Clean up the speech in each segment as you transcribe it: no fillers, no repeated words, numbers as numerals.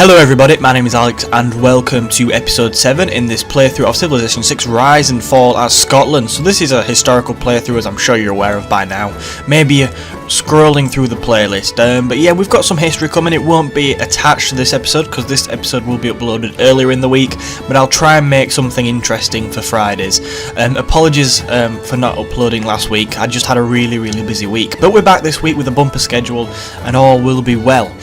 Hello everybody, my name is Alex and welcome to episode 7 in this playthrough of Civilization 6 Rise and Fall as Scotland. So this is a historical playthrough, as I'm sure you're aware of by now. Maybe you're scrolling through the playlist, but yeah, we've got some history coming. It won't be attached to this episode because this episode will be uploaded earlier in the week, but I'll try and make something interesting for Fridays. Apologies for not uploading last week, I just had a really busy week, but we're back this week with a bumper schedule and all will be well.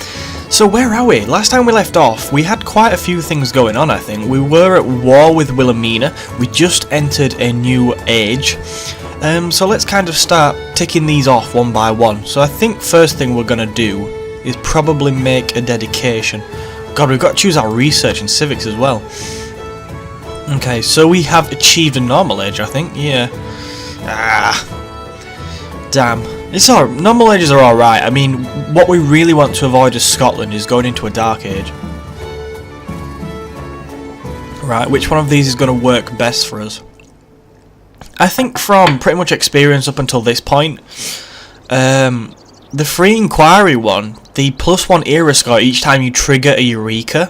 So where are we? Last time we left off, we had quite a few things going on, I think. We were at war with Wilhelmina, we just entered a new age. So let's kind of start ticking these off one by one. So I think first thing we're going to do is probably make a dedication. God, we've got to choose our research and civics as well. Okay, so we have achieved a normal age, I think, yeah. Damn. It's alright, normal ages are alright. I mean, what we really want to avoid as Scotland is going into a dark age. Right, which one of these is going to work best for us? I think from pretty much experience up until this point, the free inquiry one, the +1 era score each time you trigger a Eureka,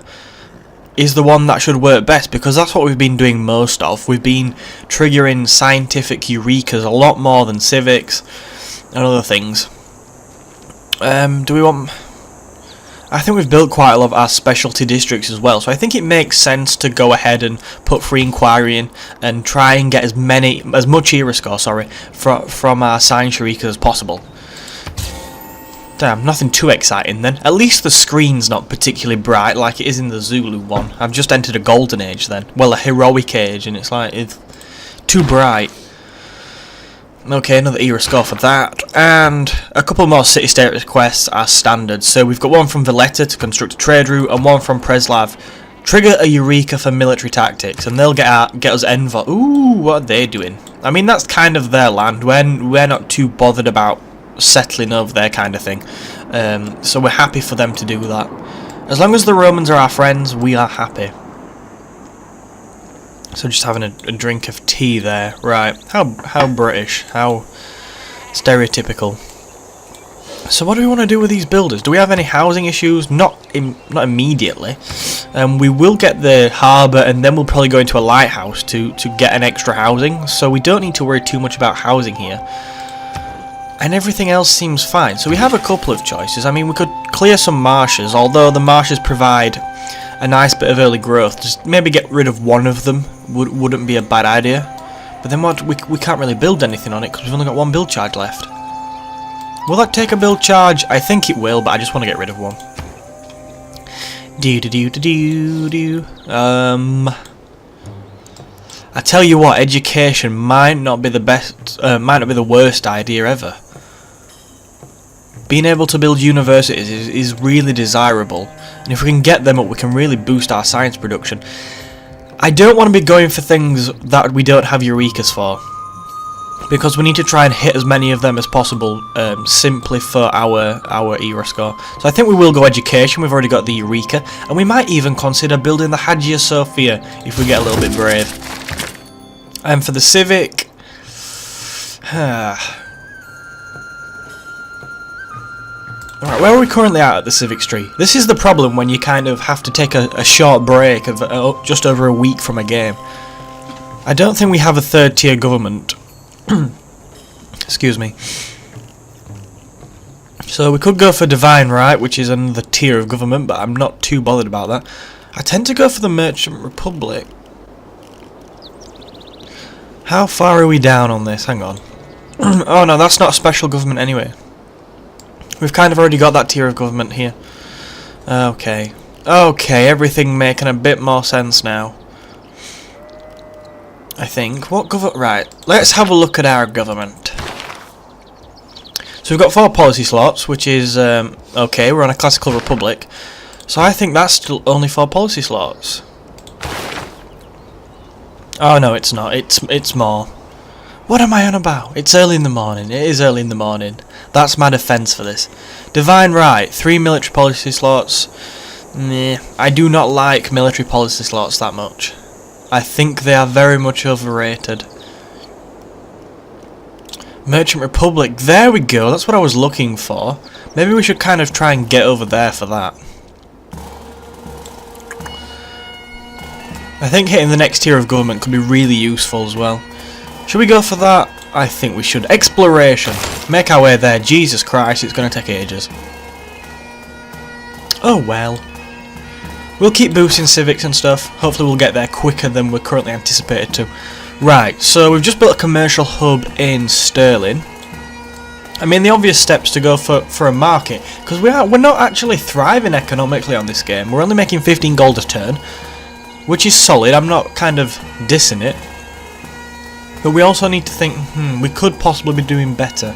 is the one that should work best, because that's what we've been doing most of. We've been triggering scientific Eurekas a lot more than civics and other things. Do we want... I think we've built quite a lot of our specialty districts as well, so I think it makes sense to go ahead and put free inquiry in and try and get as much era score, from our science Eureka as possible. Damn, nothing too exciting then. At least the screen's not particularly bright like it is in the Zulu one. I've just entered a golden age then. Well, a heroic age, and it's like, it's too bright. Okay, another era score for that, and a couple more city-state requests as standard. So we've got one from Valletta to construct a trade route, and one from Preslav. Trigger a Eureka for military tactics, and they'll get us Envo. Ooh, what are they doing? I mean, that's kind of their land. We're not too bothered about settling over their kind of thing. So we're happy for them to do that. As long as the Romans are our friends, we are happy. So just having a drink of tea there, right? How British, how stereotypical. So what do we want to do with these builders? Do we have any housing issues? Not immediately. We will get the harbour, and then we'll probably go into a lighthouse to get an extra housing. So we don't need to worry too much about housing here. And everything else seems fine. So we have a couple of choices. I mean, we could clear some marshes, although the marshes provide a nice bit of early growth. Just maybe get rid of one of them wouldn't be a bad idea. But then what? We can't really build anything on it because we've only got one build charge left. Will that take a build charge? I think it will, but I just want to get rid of one. I tell you what, education might not be the best, might not be the worst idea ever. Being able to build universities is really desirable, and if we can get them up, we can really boost our science production. I don't want to be going for things that we don't have Eurekas for, because we need to try and hit as many of them as possible, simply for our era score. So I think we will go education. We've already got the Eureka, and we might even consider building the Hagia Sophia if we get a little bit brave. And for the civic, alright, where are we currently at the civics tree? This is the problem when you kind of have to take a short break of just over a week from a game. I don't think we have a third tier government. Excuse me. So we could go for Divine Right, which is another tier of government, but I'm not too bothered about that. I tend to go for the Merchant Republic. How far are we down on this? Hang on. Oh no, that's not a special government anyway. We've kind of already got that tier of government here. Okay. Okay, everything making a bit more sense now. I think. What government? Right, let's have a look at our government. So we've got 4 policy slots, which is, okay, we're on a classical republic. So I think that's still only 4 policy slots. Oh no, it's not. It's more. What am I on about? It's early in the morning. It is early in the morning. That's my defence for this. Divine Right, 3 military policy slots. Meh. I do not like military policy slots that much. I think they are very much overrated. Merchant Republic, there we go, that's what I was looking for. Maybe we should kind of try and get over there for that. I think hitting the next tier of government could be really useful as well. Should we go for that? I think we should. Exploration. Make our way there. Jesus Christ, it's going to take ages. Oh well. We'll keep boosting civics and stuff. Hopefully we'll get there quicker than we're currently anticipated to. Right, so we've just built a commercial hub in Sterling. I mean, the obvious steps to go for a market, because we're not actually thriving economically on this game. We're only making 15 gold a turn, which is solid. I'm not kind of dissing it. But we also need to think, we could possibly be doing better.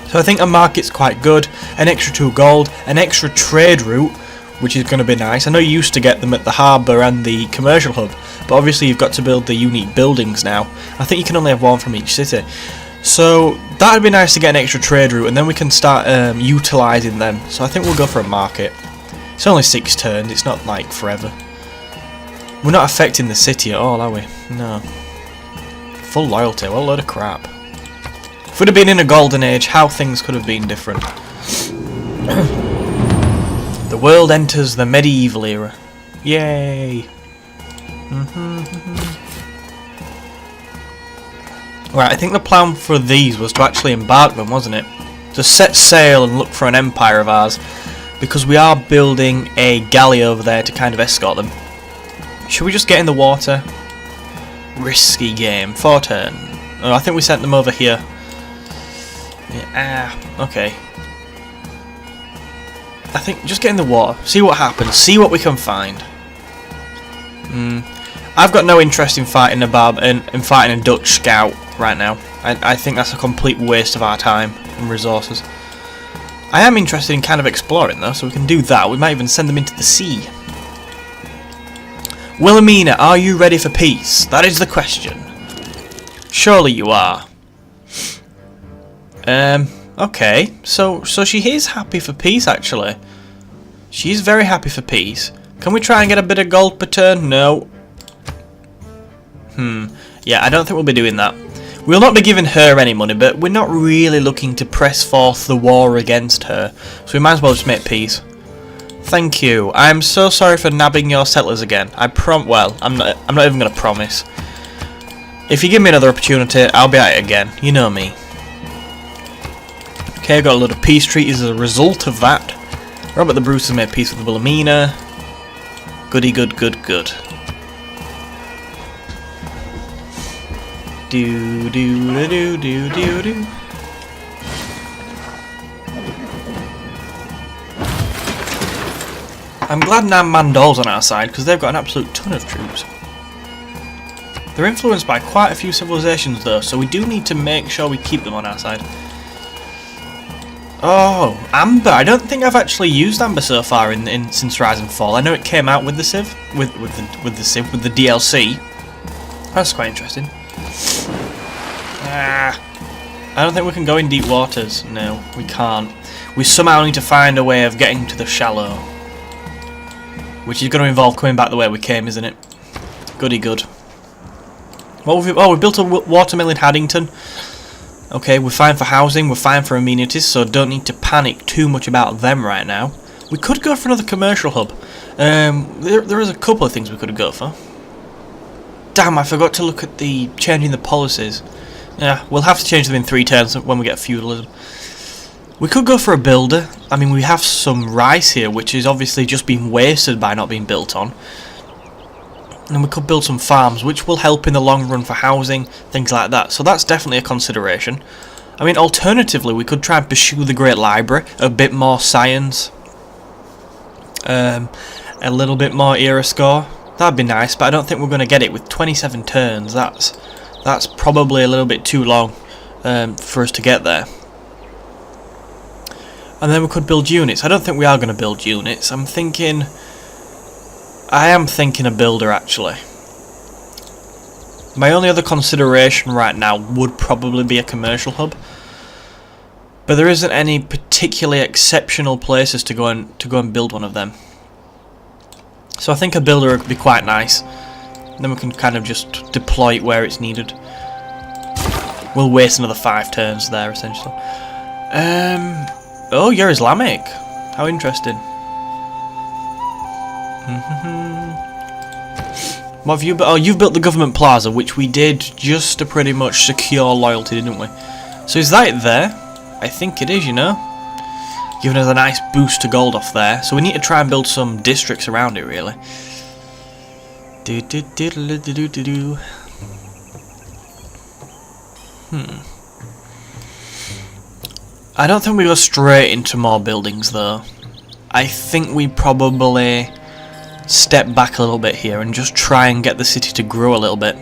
So I think a market's quite good. An extra 2 gold, an extra trade route, which is going to be nice. I know you used to get them at the harbour and the commercial hub, but obviously you've got to build the unique buildings now. I think you can only have one from each city. So that would be nice to get an extra trade route, and then we can start utilising them. So I think we'll go for a market. It's only 6 turns, it's not like forever. We're not affecting the city at all, are we? No. Full loyalty, what a load of crap. If we'd have been in a golden age, how things could have been different. The world enters the medieval era. Yay! Right, I think the plan for these was to actually embark them, wasn't it? To set sail and look for an empire of ours, because we are building a galley over there to kind of escort them. Should we just get in the water? Risky game. 4 turn. Oh, I think we sent them over here. Yeah, okay. I think just get in the water, see what happens, see what we can find. I've got no interest in fighting fighting a Dutch scout right now. I think that's a complete waste of our time and resources. I am interested in kind of exploring though, so we can do that. We might even send them into the sea. Wilhelmina, are you ready for peace? That is the question. Surely you are. Okay, so she is happy for peace actually. She's very happy for peace. Can we try and get a bit of gold per turn? No. Yeah, I don't think we'll be doing that. We'll not be giving her any money, but we're not really looking to press forth the war against her. So we might as well just make peace. Thank you. I'm so sorry for nabbing your settlers again. Well, I'm not even going to promise. If you give me another opportunity, I'll be at it again. You know me. Okay, I've got a load of peace treaties as a result of that. Robert the Bruce has made peace with Wilhelmina. Goody good, good, good. Do do do do do do. I'm glad Nam Mandol's on our side because they've got an absolute ton of troops. They're influenced by quite a few civilizations though, so we do need to make sure we keep them on our side. Oh, Amber. I don't think I've actually used Amber so far since Rise and Fall. I know it came out with the Civ, with the DLC. That's quite interesting. I don't think we can go in deep waters. No, we can't. We somehow need to find a way of getting to the shallow, which is going to involve coming back the way we came, isn't it? Goody good. Well, we built a watermill in Haddington. Okay, we're fine for housing, we're fine for amenities, so don't need to panic too much about them right now. We could go for another commercial hub. There is a couple of things we could go for. Damn, I forgot to look at the changing the policies. Yeah, we'll have to change them in 3 turns when we get feudalism. We could go for a builder. I mean, we have some rice here, which is obviously just being wasted by not being built on. And we could build some farms, which will help in the long run for housing, things like that. So that's definitely a consideration. I mean, alternatively, we could try and pursue the Great Library, a bit more science, a little bit more era score. That'd be nice, but I don't think we're going to get it with 27 turns. That's probably a little bit too long for us to get there. And then we could build units. I don't think we are going to build units. I am thinking a builder actually. My only other consideration right now would probably be a commercial hub, but there isn't any particularly exceptional places to go and build one of them. So I think a builder would be quite nice. Then we can kind of just deploy it where it's needed. We'll waste another 5 turns there essentially. Oh, you're Islamic. How interesting. What have you built? Oh, you've built the government plaza, which we did just to pretty much secure loyalty, didn't we? So is that it there? I think it is, you know? Giving us a nice boost to gold off there. So we need to try and build some districts around it, really. I don't think we go straight into more buildings, though. I think we probably step back a little bit here and just try and get the city to grow a little bit.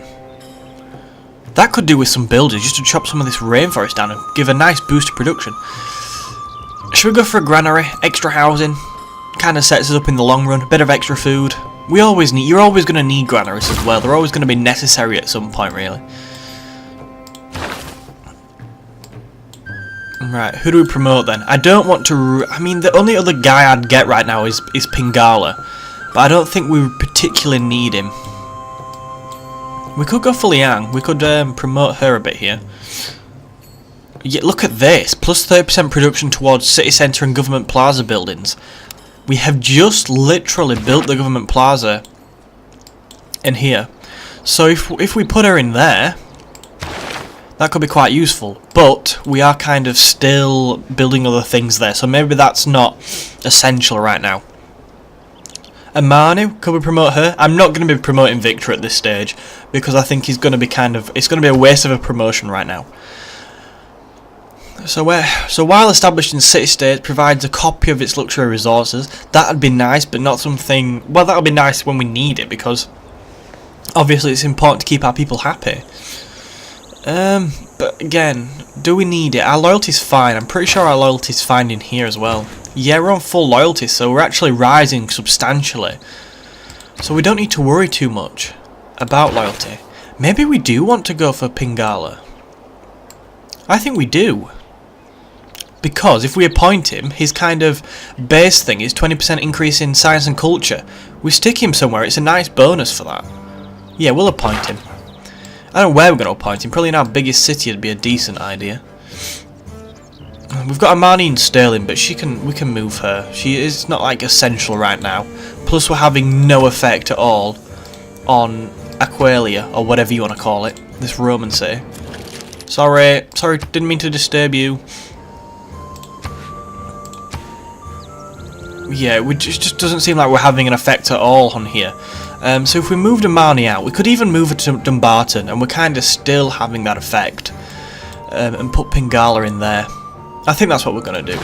That could do with some builders, just to chop some of this rainforest down and give a nice boost to production. Should we go for a granary? Extra housing? Kind of sets us up in the long run. A bit of extra food. You're always going to need granaries as well. They're always going to be necessary at some point, really. Right, who do we promote then? I don't want to... I mean, the only other guy I'd get right now is Pingala. But I don't think we particularly need him. We could go for Liang. We could promote her a bit here. Yeah, look at this. Plus 30% production towards city centre and government plaza buildings. We have just literally built the government plaza in here. So if we put her in there, that could be quite useful. But we are kind of still building other things there. So maybe that's not essential right now. And Manu, could we promote her? I'm not going to be promoting Victor at this stage because I think he's going to be it's going to be a waste of a promotion right now. So while established in city-states provides a copy of its luxury resources, that'd be nice, but not something... Well, that'll be nice when we need it because obviously it's important to keep our people happy. But again, do we need it? Our loyalty's fine. I'm pretty sure our loyalty's fine in here as well. Yeah, we're on full loyalty, so we're actually rising substantially. So we don't need to worry too much about loyalty. Maybe we do want to go for Pingala. I think we do. Because if we appoint him, his kind of base thing is 20% increase in science and culture. We stick him somewhere, it's a nice bonus for that. Yeah, we'll appoint him. I don't know where we're going to appoint him. Probably in our biggest city would be a decent idea. We've got Amani in Sterling, but we can move her. She is not like essential right now. Plus we're having no effect at all on Aqualia, or whatever you want to call it. This Roman city. Sorry, didn't mean to disturb you. Yeah, it just doesn't seem like we're having an effect at all on here. So if we moved Amani out, we could even move her to Dumbarton, and we're kind of still having that effect. And put Pingala in there. I think that's what we're going to do.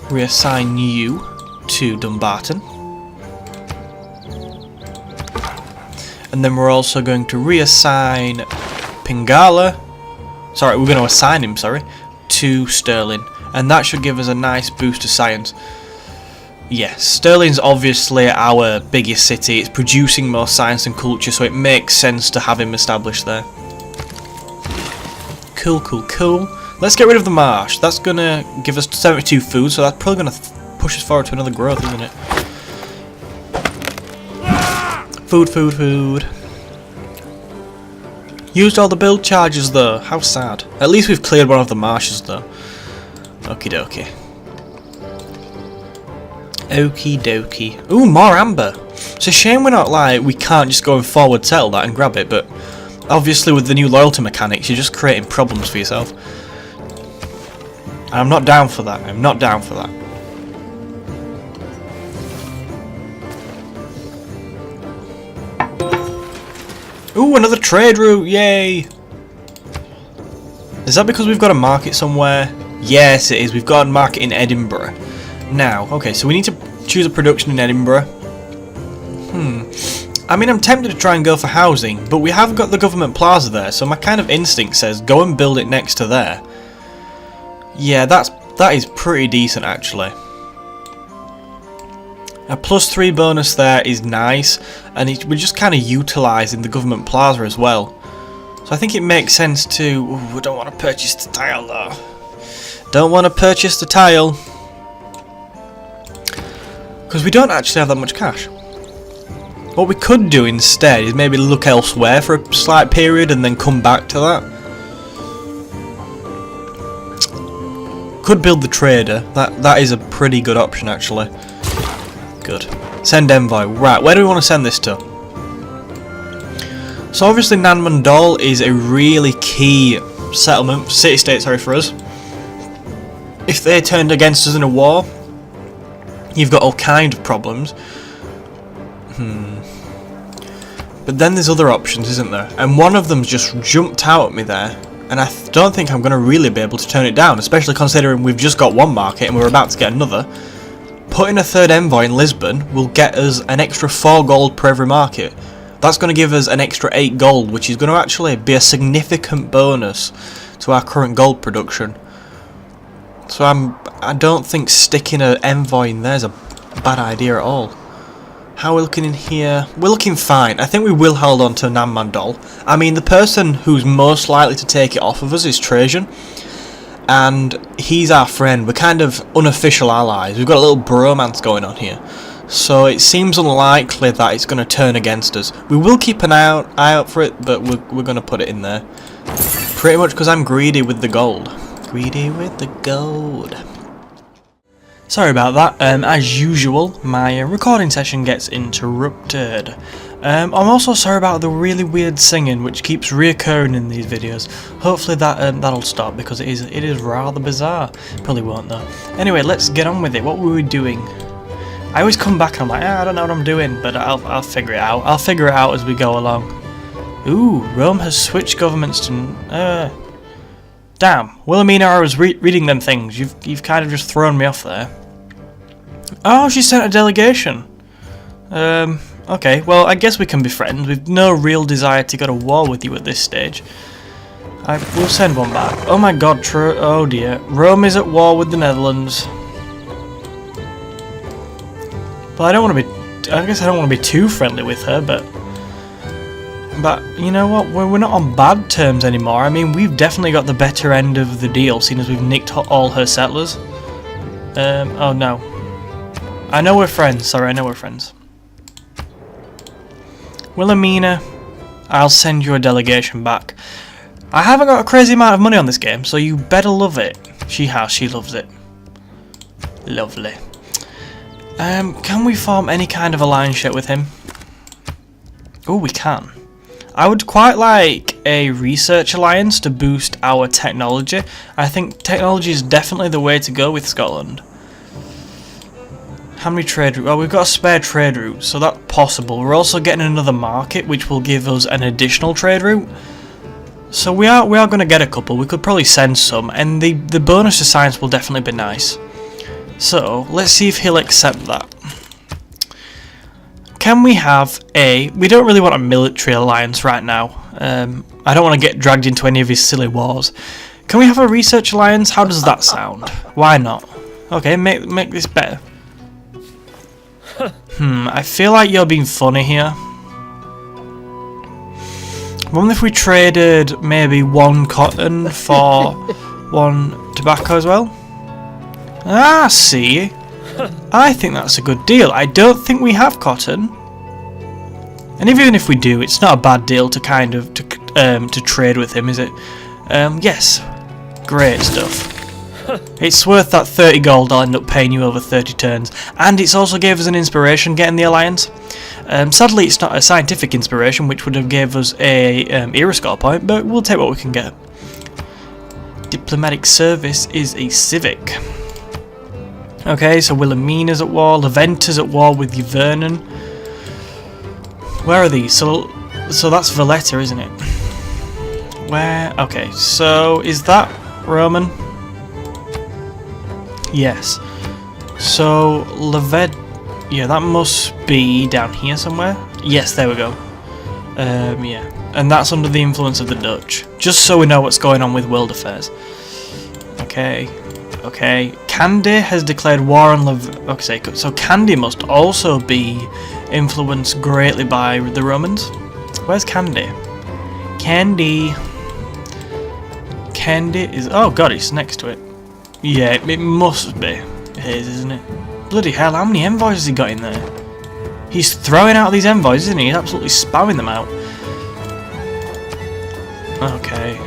Reassign you to Dumbarton. And then we're also going to reassign Pingala. Sorry, we're going to assign him, to Sterling. And that should give us a nice boost to science. Yes, Sterling's obviously our biggest city. It's producing more science and culture, so it makes sense to have him established there. Cool. Let's get rid of the marsh. That's going to give us 72 food, so that's probably going to push us forward to another growth, isn't it? Food. Used all the build charges, though. How sad. At least we've cleared one of the marshes, though. Okie dokie. Ooh, more amber. It's a shame we're not we can't just go and forward settle that and grab it, but obviously with the new loyalty mechanics, you're just creating problems for yourself. And I'm not down for that. Ooh, another trade route, yay! Is that because we've got a market somewhere? Yes, it is. We've got a market in Edinburgh. Now, okay, so we need to choose a production in Edinburgh. I mean, I'm tempted to try and go for housing, but we have got the government plaza there, so my kind of instinct says go and build it next to there. Yeah, that is pretty decent, actually. A +3 bonus there is nice, and we're just kind of utilising the government plaza as well. So I think it makes sense to... Ooh, I don't want to purchase the tile, though. Because we don't actually have that much cash. What we could do instead is maybe look elsewhere for a slight period and then come back to that. Could build the trader. That is a pretty good option, actually. Good. Send envoy. Right, where do we want to send this to? So obviously Nanmandal is a really key settlement, city-state, sorry, for us. If they turned against us in a war, you've got all kind of problems. But then there's other options, isn't there? And one of them's just jumped out at me there, and I don't think I'm going to really be able to turn it down, especially considering we've just got one market and we're about to get another. Putting a third envoy in Lisbon will get us an extra 4 gold per every market. That's going to give us an extra 8 gold, which is going to actually be a significant bonus to our current gold production. So I don't think sticking an envoy in there is a bad idea at all. How are we looking in here? We're looking fine. I think we will hold on to Nanmandal. I mean, the person who's most likely to take it off of us is Trajan. And he's our friend. We're kind of unofficial allies. We've got a little bromance going on here. So it seems unlikely that it's going to turn against us. We will keep an eye out for it, but we're going to put it in there. Pretty much because I'm greedy with the gold. Greedy with the gold. Sorry about that. As usual, my recording session gets interrupted. I'm also sorry about the really weird singing which keeps reoccurring in these videos. Hopefully that'll stop, because it is rather bizarre. Probably won't though. Anyway, let's get on with it. What were we doing? I always come back and I'm like, I don't know what I'm doing, but I'll figure it out. I'll figure it out as we go along. Ooh, Rome has switched governments to... Damn, Wilhelmina, I was reading them things. You've kind of just thrown me off there. Oh, she sent a delegation. Okay, well, I guess we can be friends. We've no real desire to go to war with you at this stage. We'll send one back. Oh my god, oh dear. Rome is at war with the Netherlands. Well, I guess I don't want to be too friendly with her, but you know what? We're not on bad terms anymore. I mean, we've definitely got the better end of the deal, seeing as we've nicked all her settlers. Oh no. I know we're friends. Sorry, I know we're friends. Wilhelmina, I'll send you a delegation back. I haven't got a crazy amount of money on this game, so you better love it. She loves it. Lovely. Can we form any kind of alliance with him? Oh, we can. I would quite like a research alliance to boost our technology. I think technology is definitely the way to go with Scotland. How many trade routes? Well, we've got a spare trade route, so that's possible. We're also getting another market, which will give us an additional trade route. So we are going to get a couple. We could probably send some, and the bonus to science will definitely be nice. So let's see if he'll accept that. Can we have we don't really want a military alliance right now. I don't want to get dragged into any of his silly wars. Can we have a research alliance? How does that sound? Why not? Okay, make this better. I feel like you're being funny here. What if we traded maybe 1 cotton for 1 tobacco as well? Ah, see. I think that's a good deal. I don't think we have cotton. And even if we do, it's not a bad deal to kind of to trade with him, is it? Yes. Great stuff. It's worth that 30 gold. I'll end up paying you over 30 turns. And it's also gave us an inspiration getting the alliance. Sadly, it's not a scientific inspiration, which would have gave us a era score point, but we'll take what we can get. Diplomatic service is a civic. Okay, so Wilhelmina's at war, Leventa's at war with Vernon. Where are these? So that's Valletta, isn't it? Where? Okay, so is that Roman? Yes. So yeah, that must be down here somewhere. Yes, there we go. Yeah, and that's under the influence of the Dutch. Just so we know what's going on with world affairs. Okay. Kandy has declared war on okay, so Kandy must also be influenced greatly by the Romans. Where's Kandy? Kandy is... Oh god, it's next to it. Yeah, it must be. It is, isn't it? Bloody hell, how many envoys has he got in there? He's throwing out these envoys, isn't he? He's absolutely spamming them out. Okay.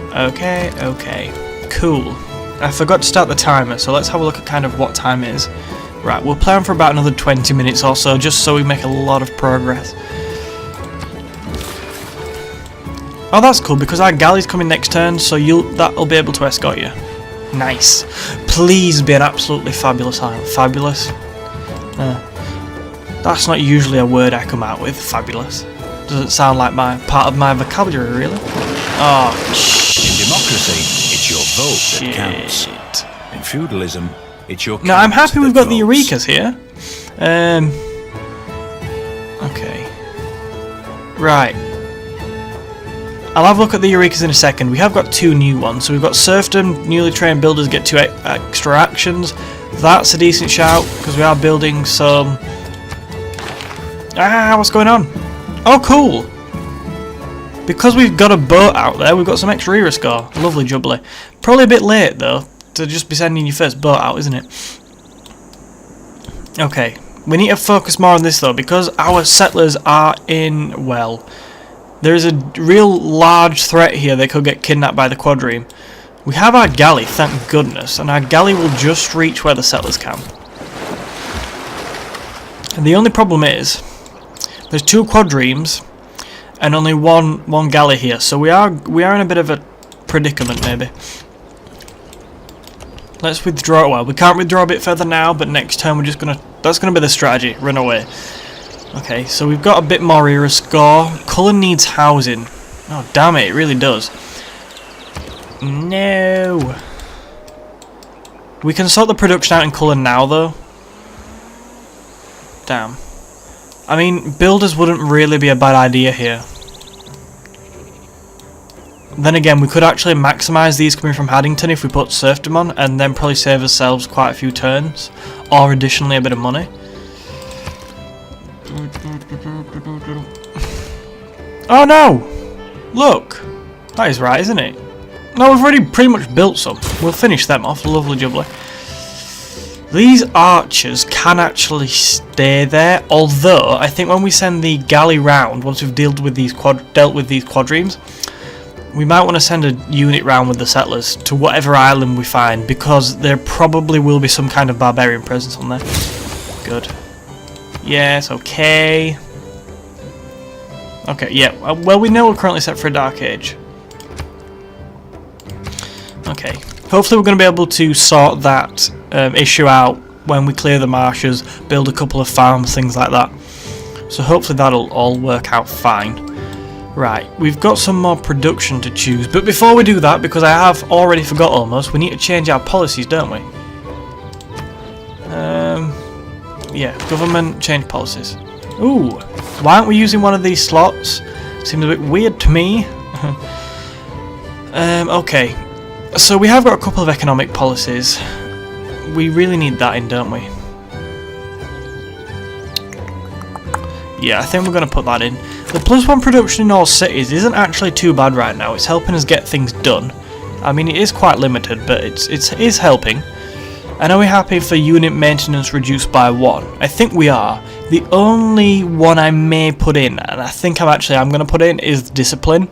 Cool. I forgot to start the timer, so let's have a look at kind of what time it is. Right, we'll play on for about another 20 minutes or so, just so we make a lot of progress. Oh, that's cool, because our galley's coming next turn, so that'll be able to escort you. Nice. Please be an absolutely fabulous island. Fabulous? That's not usually a word I come out with, fabulous. Doesn't sound like part of my vocabulary, really. Oh, in democracy, it's your vote that counts. In feudalism, it's your. No, I'm happy we've got the Eurekas here. Okay. Right. I'll have a look at the Eurekas in a second. We have got 2 new ones. So we've got Serfdom, newly trained builders get 2 extra actions. That's a decent shout, because we are building some... what's going on? Oh, cool! Because we've got a boat out there, we've got some extra era score. Lovely jubbly. Probably a bit late, though, to just be sending your first boat out, isn't it? Okay. We need to focus more on this, though, because our settlers are in, well... There is a real large threat here. They could get kidnapped by the quadrime. We have our galley, thank goodness, and our galley will just reach where the settlers can. And the only problem is, there's 2 quadrimes and only one galley here, so we are in a bit of a predicament, maybe. Let's withdraw. Well, we can't withdraw a bit further now, but next turn we're just gonna. That's gonna be the strategy. Run away. Okay, so we've got a bit more era score. Cullen needs housing. Oh, damn it, it really does. No. We can sort the production out in Cullen now, though. Damn. I mean, builders wouldn't really be a bad idea here. Then again, we could actually maximise these coming from Haddington if we put serfdom on, and then probably save ourselves quite a few turns, or additionally a bit of money. Oh no! Look! That is right, isn't it? No, we've already pretty much built some. We'll finish them off, lovely jubbly. These archers can actually stay there, although I think when we send the galley round, once we've dealt with these quadrimes, we might want to send a unit round with the settlers to whatever island we find, because there probably will be some kind of barbarian presence on there. Good. Yes, okay. Okay, yeah, well we know we're currently set for a dark age. Okay, hopefully we're going to be able to sort that issue out when we clear the marshes, build a couple of farms, things like that. So hopefully that'll all work out fine. Right, we've got some more production to choose, but before we do that, because I have already forgot almost, we need to change our policies, don't we? Yeah, government change policies. Ooh, why aren't we using one of these slots? Seems a bit weird to me. Okay, so we have got a couple of economic policies. We really need that in, don't we? Yeah, I think we're going to put that in. The +1 production in all cities isn't actually too bad right now. It's helping us get things done. I mean, it is quite limited, but it is helping. And are we happy for unit maintenance reduced by 1? I think we are. The only one I may put in, and I think I'm going to put in, is discipline.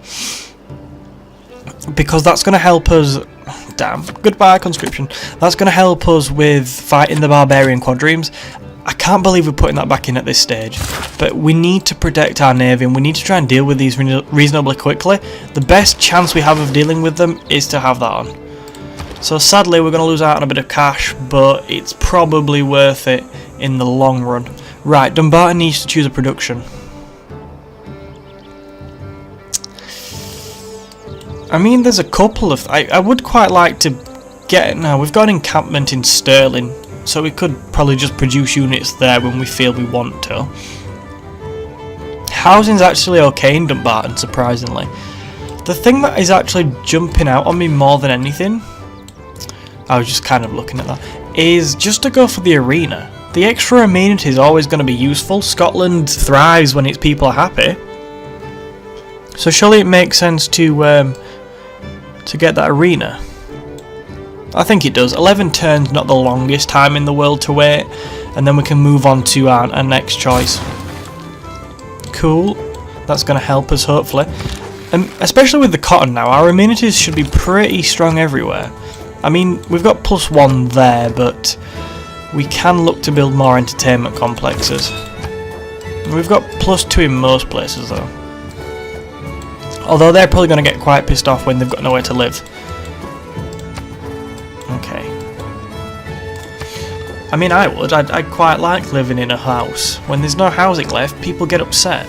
Because that's going to help us... Damn. Goodbye, conscription. That's going to help us with fighting the barbarian quadrimes. I can't believe we're putting that back in at this stage. But we need to protect our navy, and we need to try and deal with these reasonably quickly. The best chance we have of dealing with them is to have that on. So sadly we're going to lose out on a bit of cash, but it's probably worth it in the long run. Right, Dumbarton needs to choose a production. I mean, there's a couple of... I would quite like to get... No, we've got an encampment in Stirling, so we could probably just produce units there when we feel we want to. Housing's actually okay in Dumbarton, surprisingly. The thing that is actually jumping out on me more than anything... I was just kind of looking at that, is just to go for the arena. The extra amenity is always going to be useful. Scotland thrives when its people are happy. So surely it makes sense to get that arena. I think it does. 11 turns, not the longest time in the world to wait, and then we can move on to our next choice. Cool. That's going to help us, hopefully. Especially with the cotton now, our amenities should be pretty strong everywhere. I mean, we've got +1 there, but we can look to build more entertainment complexes. We've got +2 in most places though. Although they're probably going to get quite pissed off when they've got nowhere to live. Okay. I mean, I'd quite like living in a house. When there's no housing left, people get upset.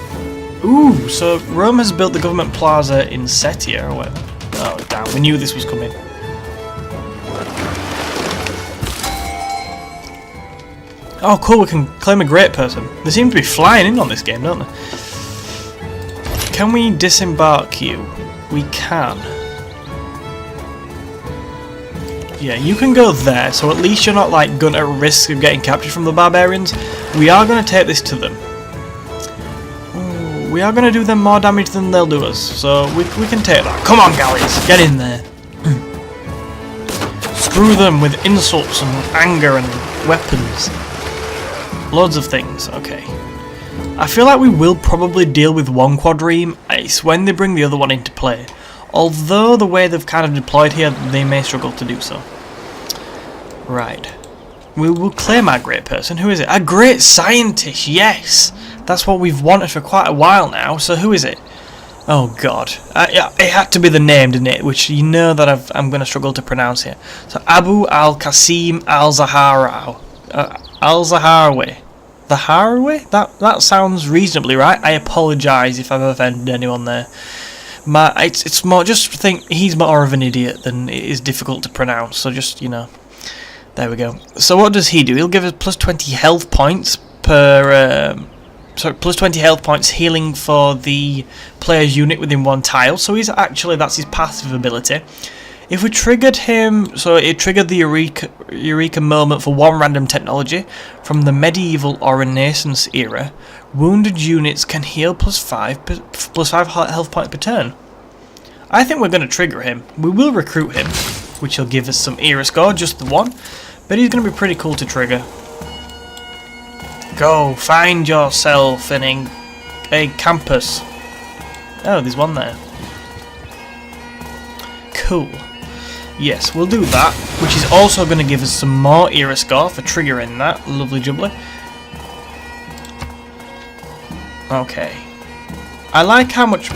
Ooh, so Rome has built the government plaza in Setia. Oh, damn, we knew this was coming. Oh, cool, we can claim a great person. They seem to be flying in on this game, don't they? Can we disembark you? We can. Yeah, you can go there, so at least you're not like going at risk of getting captured from the Barbarians. We are going to take this to them. Ooh, we are going to do them more damage than they'll do us, so we can take that. Come on, galleys, get in there. Screw them with insults and anger and weapons. Loads of things, okay. I feel like we will probably deal with one quadrime ice when they bring the other one into play. Although the way they've kind of deployed here, they may struggle to do so. Right. We will claim our great person. Who is it? A great scientist, yes! That's what we've wanted for quite a while now, so who is it? Oh god. It had to be the name, didn't it? Which you know that I'm going to struggle to pronounce here. So Abu al-Qasim al-Zahrawi. Al-Zahrawi. The Haraway? That sounds reasonably right. I apologise if I've offended anyone there. It's more, just think he's more of an idiot than it is difficult to pronounce, so just, you know, there we go. So what does he do? He'll give us +20 health points per, sorry, +20 health points healing for the player's unit within one tile, so he's actually, that's his passive ability. If we triggered him, so it triggered the Eureka moment for one random technology from the medieval or Renaissance era, wounded units can heal +5 health points per turn. I think we're going to trigger him. We will recruit him, which will give us some era score, just the one, but he's going to be pretty cool to trigger. Go, find yourself a campus. Oh, there's one there. Cool. Yes, we'll do that, which is also going to give us some more era score for triggering that. Lovely jubbly. Okay. I like how much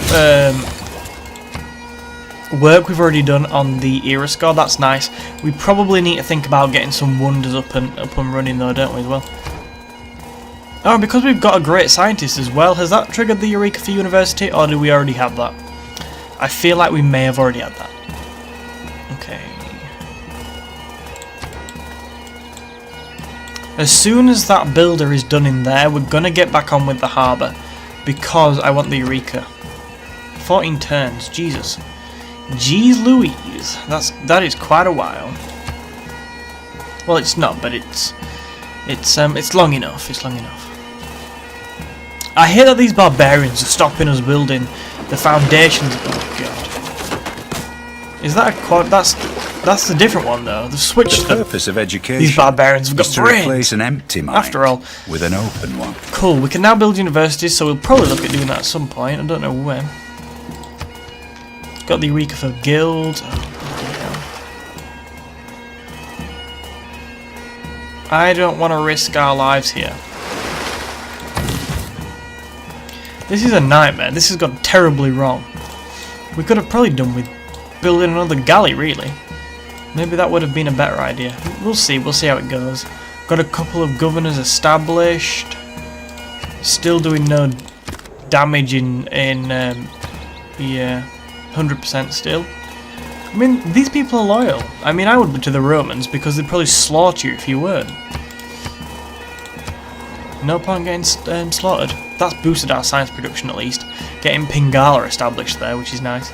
work we've already done on the era score. That's nice. We probably need to think about getting some wonders up and running though, don't we, as well? Oh, because we've got a great scientist as well. Has that triggered the Eureka for University, or do we already have that? I feel like we may have already had that. Okay. As soon as that builder is done in there, we're gonna get back on with the harbour, because I want the Eureka. 14 turns, Jesus. Jeez Louise, that is quite a while. Well, it's not, but it's long enough. It's long enough. I hear that these barbarians are stopping us building the foundations. Oh god. Is that a quad? That's the different one though. They've switched the purpose of education. These barbarians have got to brains. Replace an empty mind after all, with an open one. Cool. We can now build universities, so we'll probably look at doing that at some point. I don't know when. Got the Eureka for Guild. I don't want to risk our lives here. This is a nightmare. This has gone terribly wrong. We could have probably done with building another galley, really. Maybe that would have been a better idea. We'll see. We'll see how it goes. Got a couple of governors established. Still doing no damage yeah, 100% still. I mean, these people are loyal. I mean, I would be to the Romans because they'd probably slaughter you if you weren't. No point getting slaughtered. That's boosted our science production at least. Getting Pingala established there, which is nice.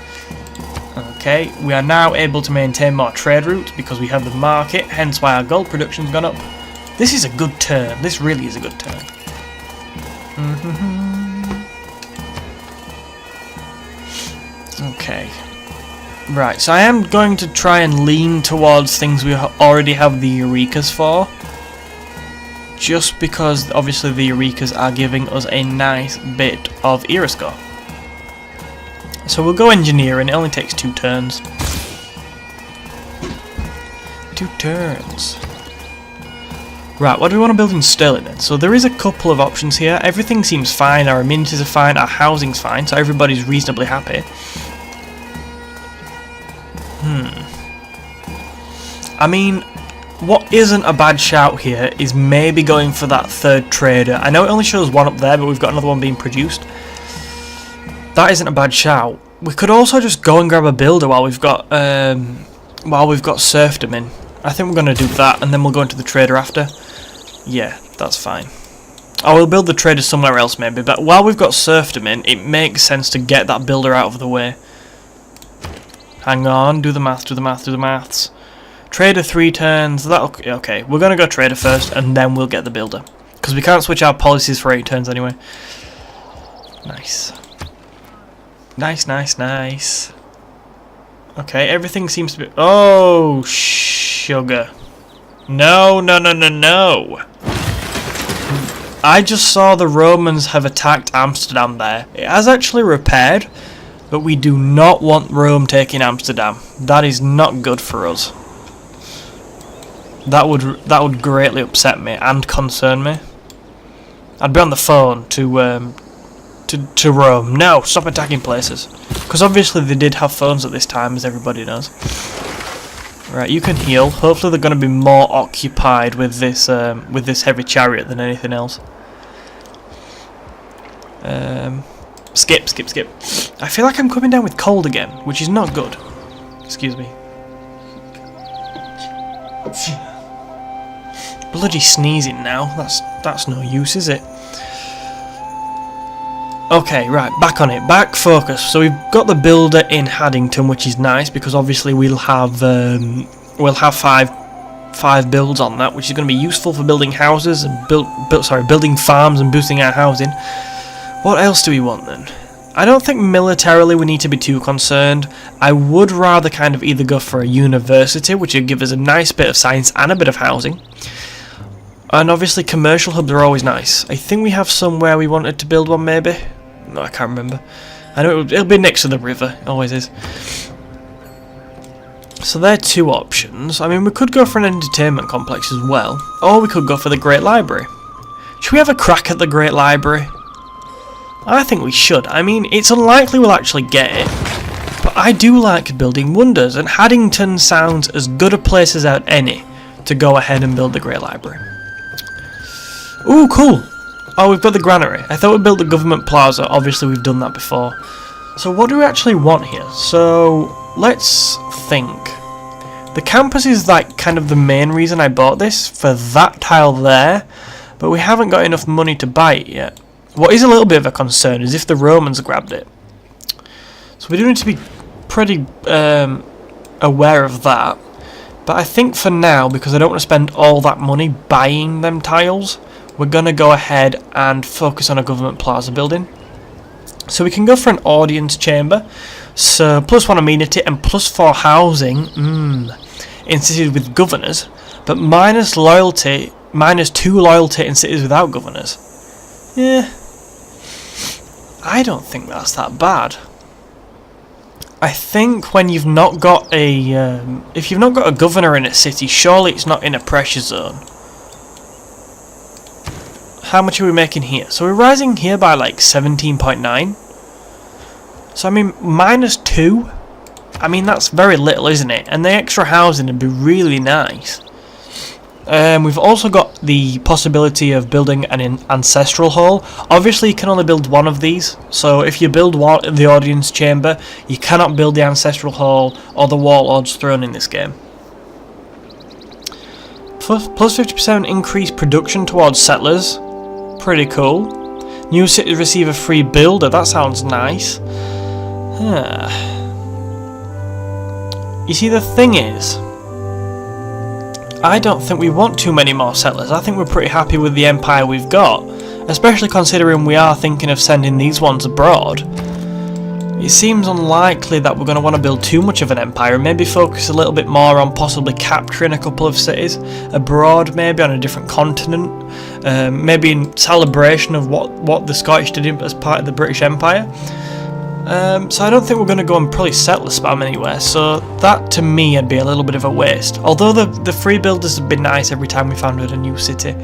Okay, we are now able to maintain more trade routes because we have the market, hence why our gold production's gone up. This is a good turn. This really is a good turn. Okay. Right, so I am going to try and lean towards things we already have the Eurekas for. Just because, obviously, the Eurekas are giving us a nice bit of era score. So we'll go engineering, it only takes 2 turns. 2 turns. Right, what do we want to build in Sterling then? So there is a couple of options here. Everything seems fine, our amenities are fine, our housing's fine, so everybody's reasonably happy. I mean, what isn't a bad shout here is maybe going for that third trader. I know it only shows one up there, but we've got another one being produced. That isn't a bad shout. We could also just go and grab a builder while we've got serfdom in. I think we're going to do that, and then we'll go into the trader after. Yeah, that's fine. I will build the trader somewhere else maybe, but while we've got serfdom in, it makes sense to get that builder out of the way. Hang on, do the math, do the math, do the maths. Trader 3 turns, okay, we're going to go trader first, and then we'll get the builder. Because we can't switch our policies for 8 turns anyway. Nice. Nice, nice, nice. Okay, everything seems to be... Oh, sugar. No, no, no, no, no. I just saw the Romans have attacked Amsterdam there. It has actually repaired, but we do not want Rome taking Amsterdam. That is not good for us. That would greatly upset me and concern me. I'd be on the phone to Rome. No, stop attacking places. Because obviously they did have phones at this time, as everybody knows. Right, you can heal. Hopefully they're going to be more occupied with this heavy chariot than anything else. Skip, skip, skip. I feel like I'm coming down with cold again, which is not good. Excuse me. Bloody sneezing now. That's no use, is it? Okay, right, back on it. Back focus. So we've got the builder in Haddington, which is nice because obviously we'll have five builds on that, which is going to be useful for building houses and building farms and boosting our housing. What else do we want then? I don't think militarily we need to be too concerned. I would rather kind of either go for a university, which would give us a nice bit of science and a bit of housing. And obviously commercial hubs are always nice. I think we have somewhere we wanted to build one maybe. No, I can't remember. I know it'll be next to the river. It always is. So there are 2 options. I mean, we could go for an entertainment complex as well. Or we could go for the Great Library. Should we have a crack at the Great Library? I think we should. I mean, it's unlikely we'll actually get it. But I do like building wonders. And Haddington sounds as good a place as out any to go ahead and build the Great Library. Ooh, cool. Oh, we've got the granary. I thought we'd build the government plaza. Obviously, we've done that before. So what do we actually want here? So, let's think. The campus is like kind of the main reason I bought this, for that tile there. But we haven't got enough money to buy it yet. What is a little bit of a concern is if the Romans grabbed it. So we do need to be pretty aware of that. But I think for now, because I don't want to spend all that money buying them tiles, we're going to go ahead and focus on a government plaza building. So we can go for an audience chamber. So +1 amenity and +4 housing. In cities with governors. But -2 loyalty in cities without governors. Yeah. I don't think that's that bad. I think when you've not got if you've not got a governor in a city, surely it's not in a pressure zone. How much are we making here? So we're rising here by like 17.9. So I mean, -2. I mean, that's very little, isn't it? And the extra housing would be really nice. We've also got the possibility of building an ancestral hall. Obviously, you can only build one of these. So if you build the audience chamber, you cannot build the ancestral hall or the warlord's throne in this game. Plus 50% increased production towards settlers. Pretty cool. New cities receive a free builder. That sounds nice. You see, the thing is, I don't think we want too many more settlers. I think we're pretty happy with the empire we've got, especially considering we are thinking of sending these ones abroad. It seems unlikely that we're going to want to build too much of an empire and maybe focus a little bit more on possibly capturing a couple of cities abroad, maybe on a different continent, maybe in celebration of what the Scottish did as part of the British Empire. So I don't think we're going to go and probably settler spam anywhere, so that to me would be a little bit of a waste. Although the free builders have been nice every time we founded a new city.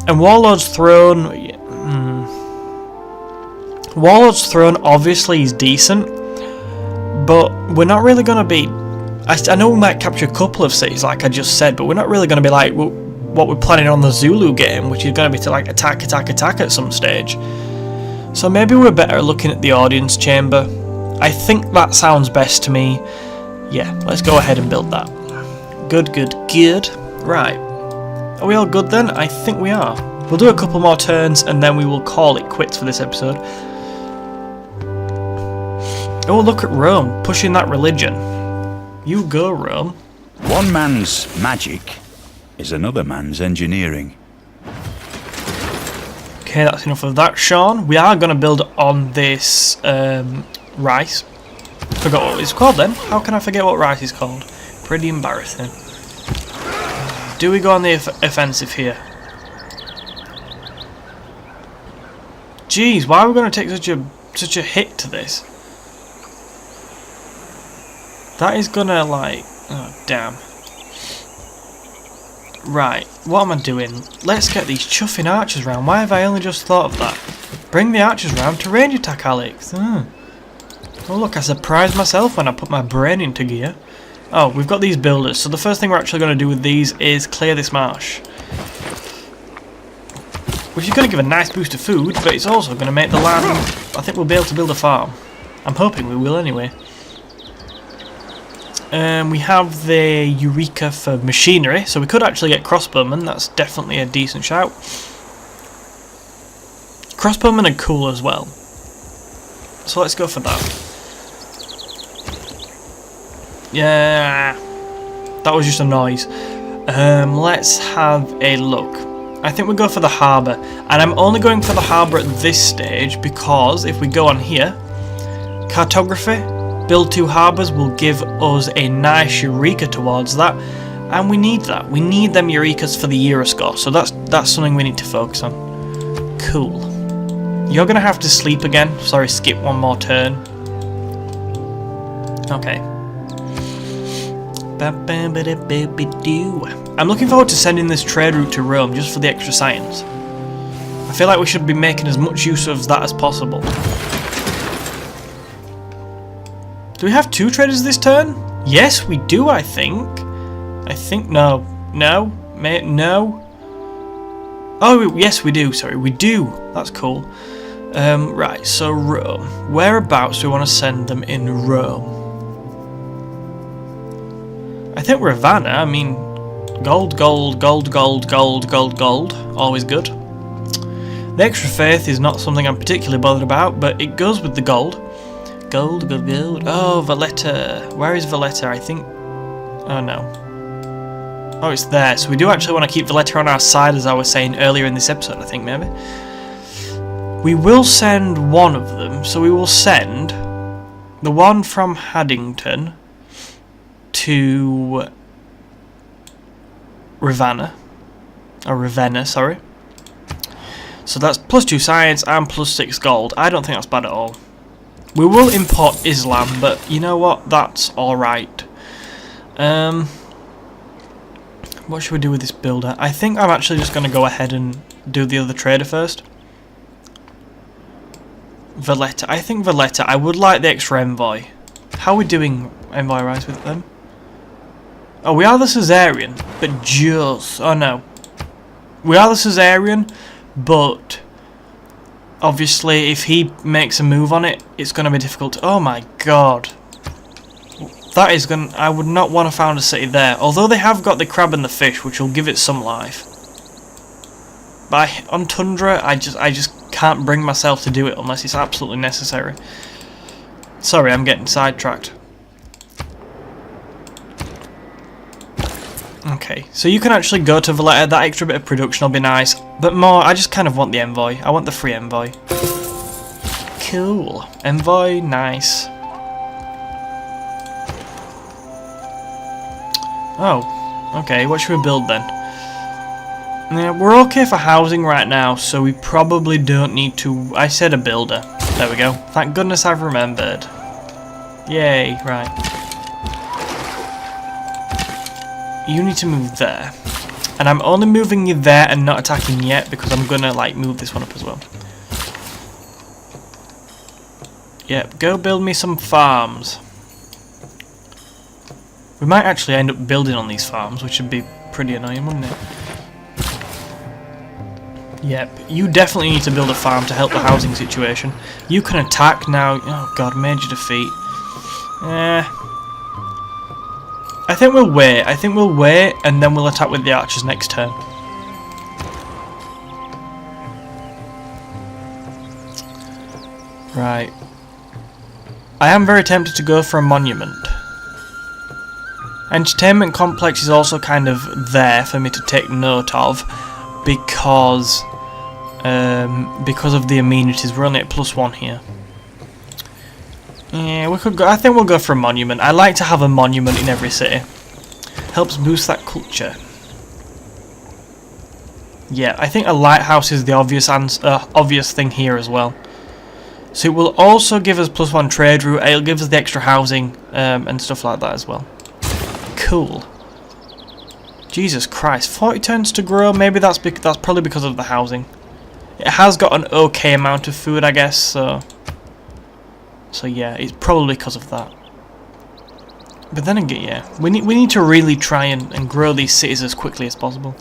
And Warlord's Throne... Warlord's Throne obviously is decent, but we're not really going to be... I know we might capture a couple of cities like I just said, but we're not really going to be like what we're planning on the Zulu game, which is going to be to like attack at some stage. So maybe we're better looking at the audience chamber. I think that sounds best to me. Yeah, let's go ahead and build that. Good. Right. Are we all good then? I think we are. We'll do a couple more turns and then we will call it quits for this episode. Oh, look at Rome, pushing that religion. You go, Rome. One man's magic is another man's engineering. Okay, that's enough of that, Sean. We are going to build on this rice. Forgot what it's called then. How can I forget what rice is called? Pretty embarrassing. Do we go on the offensive here? Jeez, why are we going to take such a hit to this? That is going to like... Oh, damn. Right, what am I doing? Let's get these chuffing archers round. Why have I only just thought of that? Bring the archers round to range attack, Alex. Oh look, I surprised myself when I put my brain into gear. Oh, we've got these builders, so the first thing we're actually going to do with these is clear this marsh. Which is going to give a nice boost of food, but it's also going to make the land... I think we'll be able to build a farm. I'm hoping we will anyway. We have the Eureka for machinery, so we could actually get crossbowmen. That's definitely a decent shout. Crossbowmen are cool as well, so let's go for that. Yeah, that was just a noise. Let's have a look. I think we'll go for the harbour, and I'm only going for the harbour at this stage because if we go on here, cartography, build 2 harbours will give us a nice Eureka towards that, and we need that. We need them Eurekas for the Euroscore, so that's something we need to focus on. Cool. You're going to have to sleep again. Sorry, skip one more turn. Okay. I'm looking forward to sending this trade route to Rome just for the extra science. I feel like we should be making as much use of that as possible. Do we have 2 traders this turn? Yes, we do, I think. No. No? No? Oh, yes, we do. Sorry, we do. That's cool. Right, so Rome. Whereabouts do we want to send them in Rome? I think Ravenna. I mean, gold. Always good. The extra faith is not something I'm particularly bothered about, but it goes with the gold. Gold. Oh, Valletta. Where is Valletta? I think... Oh, no. Oh, it's there. So we do actually want to keep Valletta on our side, as I was saying earlier in this episode, I think, maybe. We will send one of them. So we will send the one from Haddington to Ravenna. Or Ravenna, sorry. So that's +2 science and +6 gold. I don't think that's bad at all. We will import Islam, but you know what? That's alright. What should we do with this builder? I think I'm actually just going to go ahead and do the other trader first. Valletta. I think Valletta. I would like the extra envoy. How are we doing envoy-wise with them? Oh, we are the Caesarian, but just... Oh, no. We are the Caesarian, but... Obviously, if he makes a move on it, it's going to be difficult. Oh my god. That is going to... I would not want to found a city there. Although they have got the crab and the fish, which will give it some life. But on Tundra, I just can't bring myself to do it unless it's absolutely necessary. Sorry, I'm getting sidetracked. Okay, so you can actually go to Valletta. That extra bit of production will be nice. But more, I just kind of want the envoy. I want the free envoy. Cool. Envoy, nice. Oh, okay, what should we build then? Yeah, we're okay for housing right now, so we probably don't need to... I said a builder. There we go. Thank goodness I've remembered. Yay, right. You need to move there. And I'm only moving you there and not attacking yet because I'm gonna like move this one up as well. Yep, go build me some farms. We might actually end up building on these farms, which would be pretty annoying, wouldn't it? Yep, you definitely need to build a farm to help the housing situation. You can attack now. Oh god, major defeat. I think we'll wait. I think we'll wait and then we'll attack with the archers next turn. Right. I am very tempted to go for a monument. Entertainment complex is also kind of there for me to take note of because of the amenities. We're only at +1 here. Yeah, we could go. I think we'll go for a monument. I like to have a monument in every city. Helps boost that culture. Yeah, I think a lighthouse is the obvious thing here as well. So it will also give us +1 trade route. It'll give us the extra housing and stuff like that as well. Cool. Jesus Christ, 40 turns to grow. Maybe that's probably because of the housing. It has got an okay amount of food, I guess. So yeah, it's probably because of that. But then again, yeah, we need to really try and grow these cities as quickly as possible.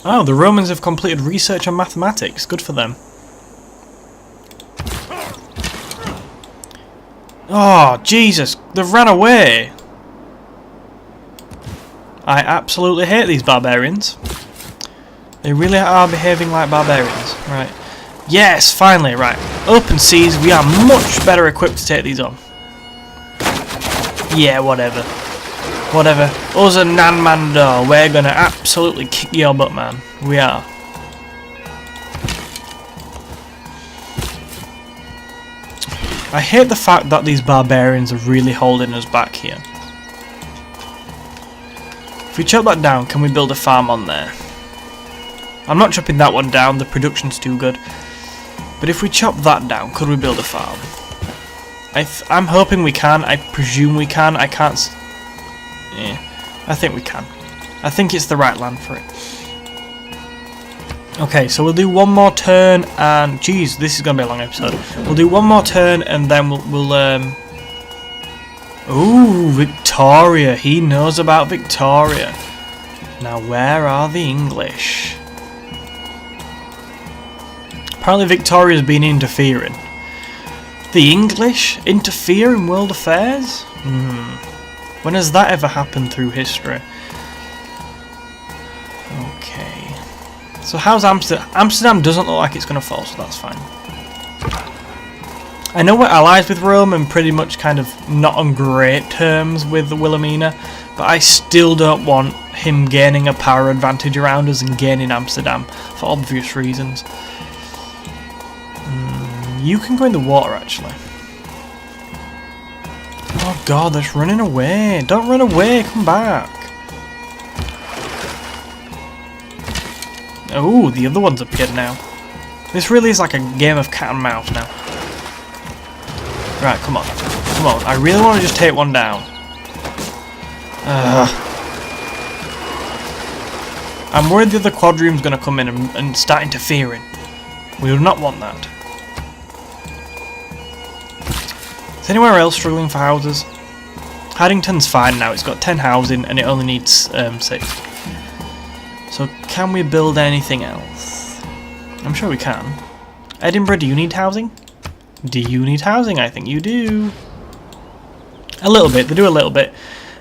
Oh, the Romans have completed research on mathematics. Good for them. Oh, Jesus, they've ran away. I absolutely hate these barbarians. They really are behaving like barbarians. Right. Yes, finally, right. Open seas, we are much better equipped to take these on. Yeah, whatever. Whatever. Us and Nan Mandor, we're gonna absolutely kick your butt, man. We are. I hate the fact that these barbarians are really holding us back here. If we chop that down, can we build a farm on there? I'm not chopping that one down, the production's too good. But if we chop that down, could we build a farm? I'm hoping we can, I presume we can, I can't... Yeah, I think we can. I think it's the right land for it. Okay, so we'll do one more turn and... Jeez, this is going to be a long episode. We'll do one more turn and then we'll Ooh, Victoria. He knows about Victoria. Now, where are the English? Apparently Victoria's been interfering. The English interfere in world affairs? When has that ever happened through history? Okay. So how's Amsterdam? Amsterdam doesn't look like it's going to fall, so that's fine. I know we're allies with Rome and pretty much kind of not on great terms with Wilhelmina, but I still don't want him gaining a power advantage around us and gaining Amsterdam for obvious reasons. You can go in the water, actually. Oh god, that's running away. Don't run away, come back. Oh, the other one's appeared now. This really is like a game of cat and mouse now. Right, come on. Come on, I really want to just take one down. I'm worried the other quadrium's going to come in and start interfering. We do not want that. Is anywhere else struggling for houses? Haddington's fine now, it's got 10 housing and it only needs 6. So can we build anything else? I'm sure we can. Edinburgh, do you need housing? Do you need housing? I think you do. A little bit, they do a little bit.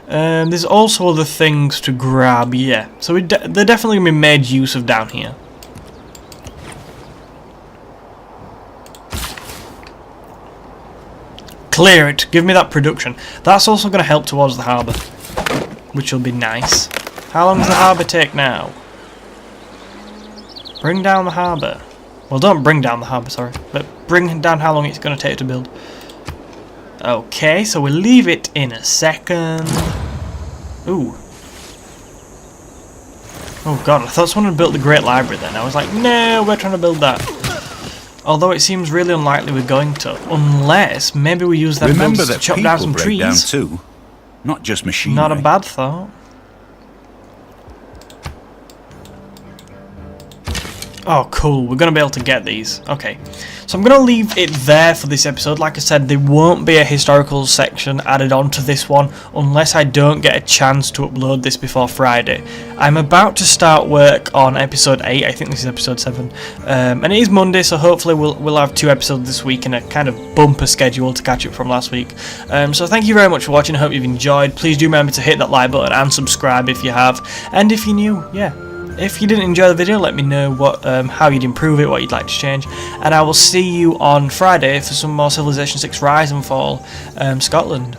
There's also other things to grab, yeah. So they're definitely going to be made use of down here. Clear it, give me that production. That's also going to help towards the harbour, which will be nice. How long does the harbour take now? Bring down the harbour. Well, don't bring down the harbour, sorry. But bring down how long it's going to take to build. Okay, so we'll leave it in a second. Ooh, Oh god, I thought someone had built the Great Library then. I was like, no, we're trying to build that. Although it seems really unlikely we're going to. Unless, maybe we use that Remember to that chop people down some break trees. down too, not just machinery. Not a bad thought. Oh, cool. We're going to be able to get these. Okay. So I'm going to leave it there for this episode. Like I said, there won't be a historical section added on to this one unless I don't get a chance to upload this before Friday. I'm about to start work on episode 8. I think this is episode 7. And it is Monday, so hopefully we'll have 2 episodes this week and a kind of bumper schedule to catch up from last week. So thank you very much for watching. I hope you've enjoyed. Please do remember to hit that like button and subscribe if you have. And if you're new, yeah. If you didn't enjoy the video, let me know what, how you'd improve it, what you'd like to change, and I will see you on Friday for some more Civilization 6 Rise and Fall Scotland.